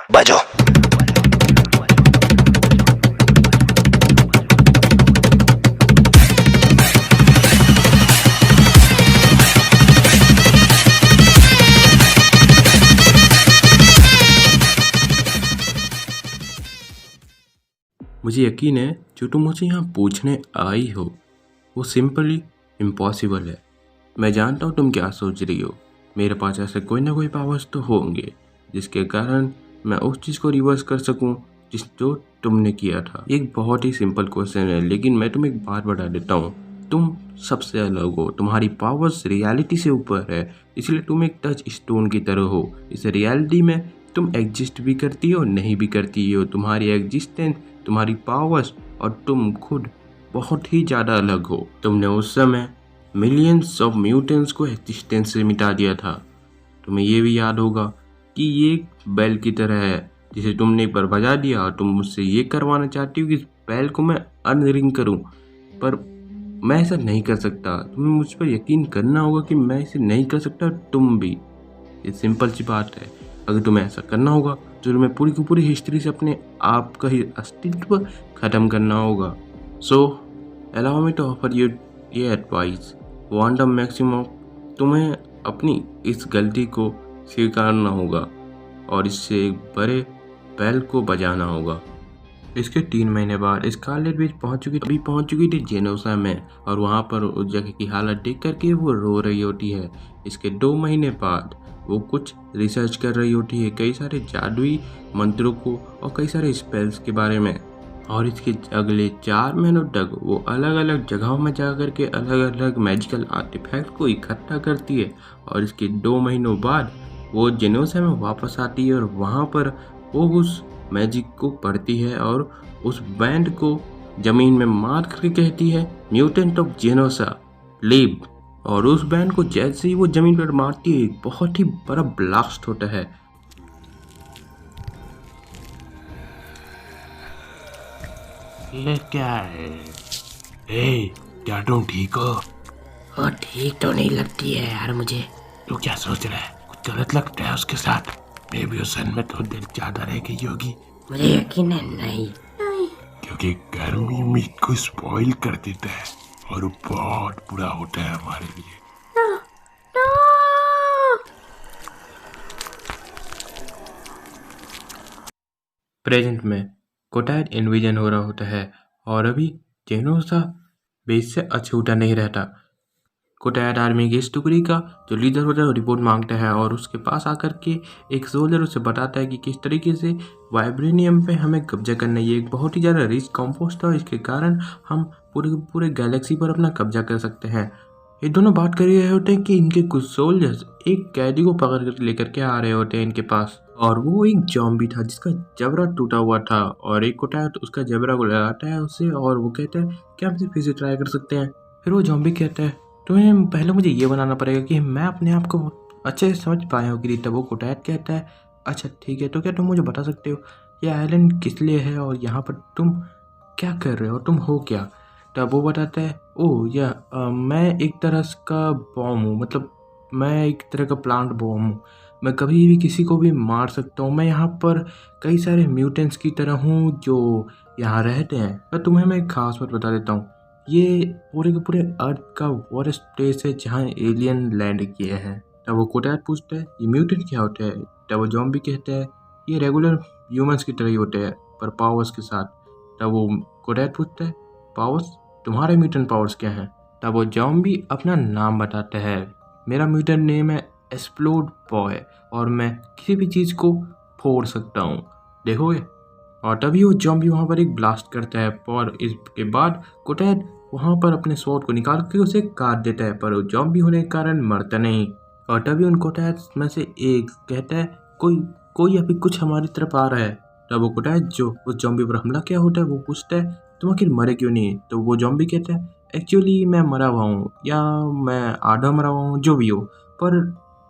बजो। मुझे यकीन है जो तुम मुझे यहाँ पूछने आई हो वो सिंपली इम्पॉसिबल है। मैं जानता हूँ तुम क्या सोच रही हो। मेरे पास ऐसे कोई ना कोई पावर्स तो होंगे जिसके कारण मैं उस चीज़ को रिवर्स कर सकूँ जो तुमने किया था। एक बहुत ही सिंपल क्वेश्चन है, लेकिन मैं तुम्हें एक बात बता देता हूँ। तुम सबसे अलग हो, तुम्हारी पावर्स रियलिटी से ऊपर है, इसलिए तुम एक टच स्टोन की तरह हो। इस रियलिटी में तुम एग्जिस्ट भी करती हो, नहीं भी करती हो। तुम्हारी एग्जिस्टेंस, तुम्हारी पावर्स और तुम खुद बहुत ही ज़्यादा अलग हो। तुमने उस समय मिलियंस ऑफ म्यूटेंट्स को एग्जिस्टेंस से मिटा दिया था। तुम्हें ये भी याद होगा कि ये एक बैल की तरह है जिसे तुमने एक बार बजा दिया और तुम मुझसे ये करवाना चाहती हो कि इस बैल को मैं अनरिंग करूं, पर मैं ऐसा नहीं कर सकता। तुम्हें मुझ पर यकीन करना होगा कि मैं इसे नहीं कर सकता, तुम भी। ये सिंपल सी बात है। अगर तुम्हें ऐसा करना होगा तो तुम्हें पूरी की पूरी हिस्ट्री से अपने आप का ही अस्तित्व खत्म करना होगा। So allow me to offer you ये एडवाइस, क्वांटम मैक्सिमम। तुम्हें अपनी इस गलती को स्वीकारना होगा और इससे एक बड़े बैल को बजाना होगा। इसके 3 महीने बाद स्कारलेट विच पहुंच चुकी थी जेनोसा में, और वहां पर उस जगह की हालत देख करके वो रो रही होती है। इसके 2 महीने बाद वो कुछ रिसर्च कर रही होती है, कई सारे जादुई मंत्रों को और कई सारे स्पेल्स के बारे में। और इसके अगले 4 महीनों तक वो अलग अलग जगहों में जा कर के अलग अलग मैजिकल आर्टिफैक्ट को इकट्ठा करती है। और इसके 2 महीनों बाद वो जेनोसा में वापस आती है और वहाँ पर वो उस मैजिक को पढ़ती है और उस बैंड को जमीन में मार करके कहती है, म्यूटेंट ऑफ जेनोसा लीव। और उस बैंड को जैसे ही वो जमीन पर मारती है एक बहुत ही बड़ा ब्लास्ट होता है। ये क्या है? ए, क्या तुम ठीक हो? वो ठीक तो नहीं लगती है यार मुझे। तू क्या सोच रहा है? कुछ गलत लगता है उसके साथ? मे भी उस सन में थोड़ी देर ज्यादा रह गई होगी। मुझे यकीन है नहीं। क्योंकि गर्मी मीट को स्पॉइल कर देता है और वो बहुत बुरा होता है हमारे लिए। प्रेजेंट में कोटायत इन्विजन हो रहा होता है और अभी जेनोसा बेस से अछूता नहीं रहता। कोटायत आर्मी की इस टुकड़ी का जो लीडर होता है वो रिपोर्ट मांगता है और उसके पास आकर के एक सोल्जर उसे बताता है कि किस तरीके से वाइब्रेनियम पे हमें कब्जा करना है। ये एक बहुत ही ज़्यादा रिच कंपोस्ट है और इसके कारण हम पूरे गैलेक्सी पर अपना कब्जा कर सकते हैं। ये दोनों बात कर रहे होते हैं कि इनके कुछ सोल्जर्स एक कैदी को पकड़ कर लेकर के आ रहे होते हैं इनके पास, और वो एक जॉम्बी था जिसका जबड़ा टूटा हुआ था। और एक कोटायत उसका जबड़ा को लगाता है उससे और वो कहता है कि हम फिर से ट्राई कर सकते हैं। फिर वो जॉम्बी कहता है तुम्हें पहले मुझे ये बनाना पड़ेगा कि मैं अपने आप को अच्छे से समझ पाया हूँ कि नहीं। तब वो कोटायत कहता है अच्छा ठीक है, तो क्या तुम मुझे बता सकते हो ये आइलैंड किस लिए है और यहाँ पर तुम क्या कर रहे हो, तुम हो क्या। तब वो बताता है ओह मैं एक तरह का बॉम्ब हूँ, मतलब मैं एक तरह का प्लांट बॉम्ब हूँ। मैं कभी भी किसी को भी मार सकता हूँ। मैं यहाँ पर कई सारे म्यूटेंट्स की तरह हूँ जो यहाँ रहते हैं। पर तुम्हें मैं एक खास बात बता देता हूँ, ये पूरे के पूरे अर्थ का वर्स्ट प्लेस है जहाँ एलियन लैंड किए हैं। तब वो कोटायत पूछता है ये म्यूटेंट क्या होता है। तब वो जॉम्बी कहता है ये रेगुलर ह्यूमंस की तरह ही होते हैं पर पावर्स के साथ। तब वो कोटायत पूछता है पावर्स, तुम्हारे म्यूटेंट पावर्स क्या हैं। तब वो जॉम्बी अपना नाम बताता है, मेरा म्यूटेंट नेम है एक्सप्लोड बॉय और मैं किसी भी चीज़ को फोड़ सकता हूँ, देखोगे। और तभी वो जॉम्बी वहाँ पर एक ब्लास्ट करता है और इसके बाद कोटायत वहाँ पर अपने स्वॉर्ड को निकाल के उसे काट देता है, पर वो जॉम्बी होने के कारण मरता नहीं। और तभी उन कोटायत में से एक कहता है कोई अभी कुछ हमारी तरफ आ रहा है। तब वो कोटायत जो उस जॉम्बी पर हमला किया होता है वो पूछता है तुम आखिर मरे क्यों नहीं। तो वो जॉम्बी कहता है एक्चुअली मैं मरा हुआ हूँ या मैं आधा मरा हुआ हूँ, जो भी हो, पर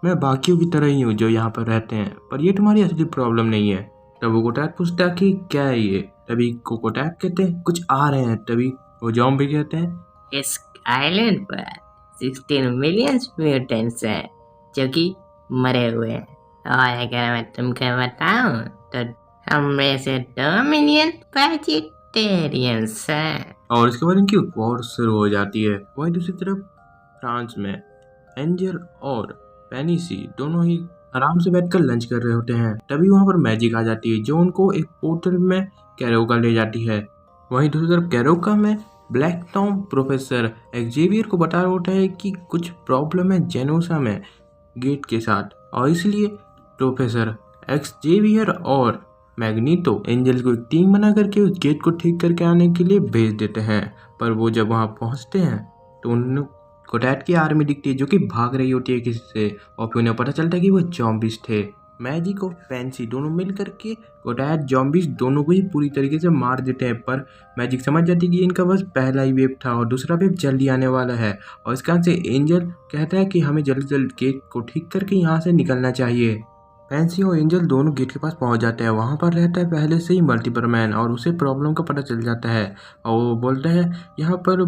मैं बाकियों की तरह ही हूँ जो यहाँ पर रहते हैं, पर ये तुम्हारी असली प्रॉब्लम नहीं है। तब वो कोटायत पूछता है कि क्या है ये। तभी कोटायत कहते हैं कुछ आ रहे हैं। तभी वो जॉम्बी कहते हैं इस आइलैंड पर 16 मिलियन म्यूटेंट्स हैं जो कि मरे हुए हैं, और अगर मैं तुमको बताऊं तो हम में से 2 मिलियन वेजिटेरियंस हैं। और इसके बाद इनकी वॉर शुरू हो जाती है। वहीं दूसरी तरफ फ्रांस में एंजल और पेनिसी दोनों ही आराम से बैठकर लंच कर रहे होते हैं। तभी वहां पर मैजिक आ जाती है जो उनको एक पोर्टल में कैरोका ले जाती है। वहीं दूसरी तरफ कैरोका में ब्लैक टॉम प्रोफेसर एक्जेवियर को बता रहा होता है कि कुछ प्रॉब्लम है जेनोसा में गेट के साथ, और इसलिए प्रोफेसर एक्जेवियर और मैग्नीटो एंजल को एक टीम बना करके उस गेट को ठीक करके आने के लिए भेज देते हैं। पर वो जब वहां पहुंचते हैं तो उन कोटैट की आर्मी दिखती है जो कि भाग रही होती है किसी से, और फिर उन्हें पता चलता है कि वो जॉम्बिस थे। मैजिक और फैंसी दोनों मिल करके कोटैट जॉम्बिस दोनों को ही पूरी तरीके से मार देते हैं। पर मैजिक समझ जाती है कि इनका बस पहला ही वेव था और दूसरा वेव जल्दी आने वाला है, और इस कारण से एंजल कहता है कि हमें जल्दी जल्दी गेट को ठीक करके यहाँ से निकलना चाहिए। फैंसी और एंजल दोनों गेट के पास पहुंच जाते हैं। वहां पर रहता है पहले से ही मल्टीपर मैन, और उसे प्रॉब्लम का पता चल जाता है और वो बोलता है यहाँ पर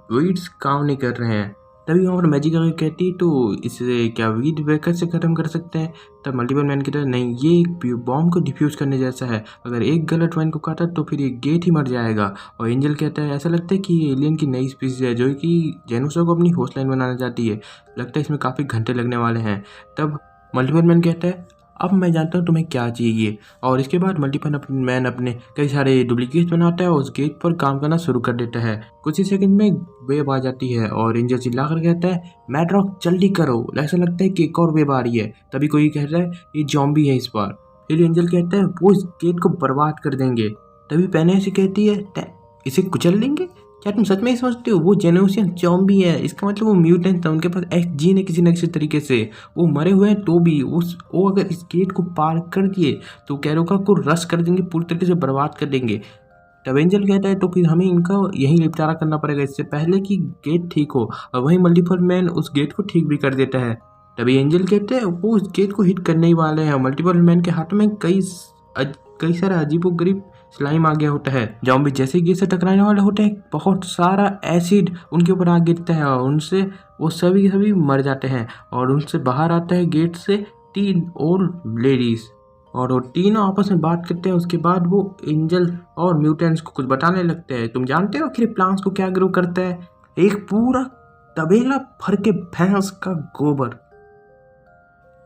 वीड्स काम नहीं कर रहे हैं। तभी वहाँ पर मैजिक आके कहती है तो इसे क्या वीड ब्रेकर से ख़त्म कर सकते हैं। तब मल्टीपल मैन कहता है नहीं, ये एक बॉम्ब को डिफ्यूज़ करने जैसा है, अगर एक गलत वाइन को काटा तो फिर ये गेट ही मर जाएगा। और एंजल कहता है ऐसा लगता है कि ये एलियन की नई स्पीसीज है जो कि जेनोसा को अपनी होस्ट लाइन बनाना चाहती है, लगता है इसमें काफ़ी घंटे लगने वाले हैं। तब मल्टीपल मैन कहता है अब मैं जानता हूँ तुम्हें क्या चाहिए, और इसके बाद मल्टीपल मैन अपने कई सारे डुप्लीकेट बनाता है और उस गेट पर काम करना शुरू कर देता है। कुछ ही सेकंड में वेव आ जाती है और एंजल चिल्ला कर कहता है मैड्रॉक जल्दी करो, ऐसा लगता है कि एक और वेव आ रही है। तभी कोई कहता है ये जॉम्बी है इस बार। फिर एंजल कहता है वो इस गेट को बर्बाद कर देंगे। तभी पेनेसी कहती है इसे कुचल देंगे, क्या तुम सच में ही समझते हो वो जेनोसियन जॉम्बी है? इसका मतलब वो म्यूटेंट था, उनके पास एक्सजीन है किसी न किसी तरीके से, वो मरे हुए हैं तो भी वो अगर इस गेट को पार कर दिए तो कैरोका को रश कर देंगे, पूरी तरीके से बर्बाद कर देंगे। तब एंजल कहता है तो फिर हमें इनका यही निपटारा करना पड़ेगा इससे पहले कि गेट ठीक हो, और वहीं मल्टीपल मैन उस गेट को ठीक भी कर देता है। तभी एंजल कहते हैं वो उस गेट को हिट करने ही वाले हैं। मल्टीपल मैन के हाथ में कई सारा अजीबोगरीब स्लाइम आ गया होता है। जॉम्बी जैसे ही गेट से टकराने वाले होते हैं बहुत सारा एसिड उनके ऊपर आ गिरता है और उनसे वो सभी मर जाते हैं। और उनसे बाहर आता है गेट से 3 ओल्ड लेडीज, और वो तीनों आपस में बात करते हैं। उसके बाद वो एंजल और म्यूटेंट्स को कुछ बताने लगते हैं। तुम जानते हो आखिर प्लांट्स को क्या ग्रो करता है? एक पूरा तबेला भर के भैंस का गोबर।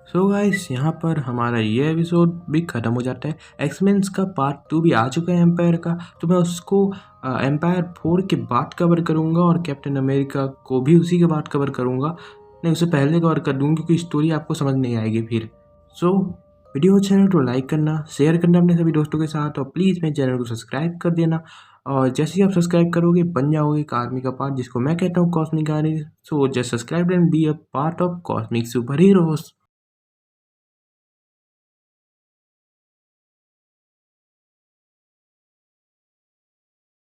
सो गाइस यहाँ पर हमारा ये एपिसोड भी ख़त्म हो जाता है। एक्समेंस का पार्ट 2 भी आ चुका है एम्पायर का, तो मैं उसको एम्पायर 4 के बाद कवर करूँगा, और कैप्टन अमेरिका को भी उसी के बाद कवर करूँगा। नहीं, उससे पहले कवर कर दूँगी क्योंकि स्टोरी आपको समझ नहीं आएगी फिर। सो वीडियो अच्छा है तो लाइक करना, शेयर करना अपने सभी दोस्तों के साथ, और प्लीज़ मेरे चैनल को सब्सक्राइब कर देना। और जैसे ही आप सब्सक्राइब करोगे बन जाओगे एक आर्मी का पार्ट, जिसको मैं कहता हूँ cosmic army. So just subscribe and be a part of cosmic super heroes.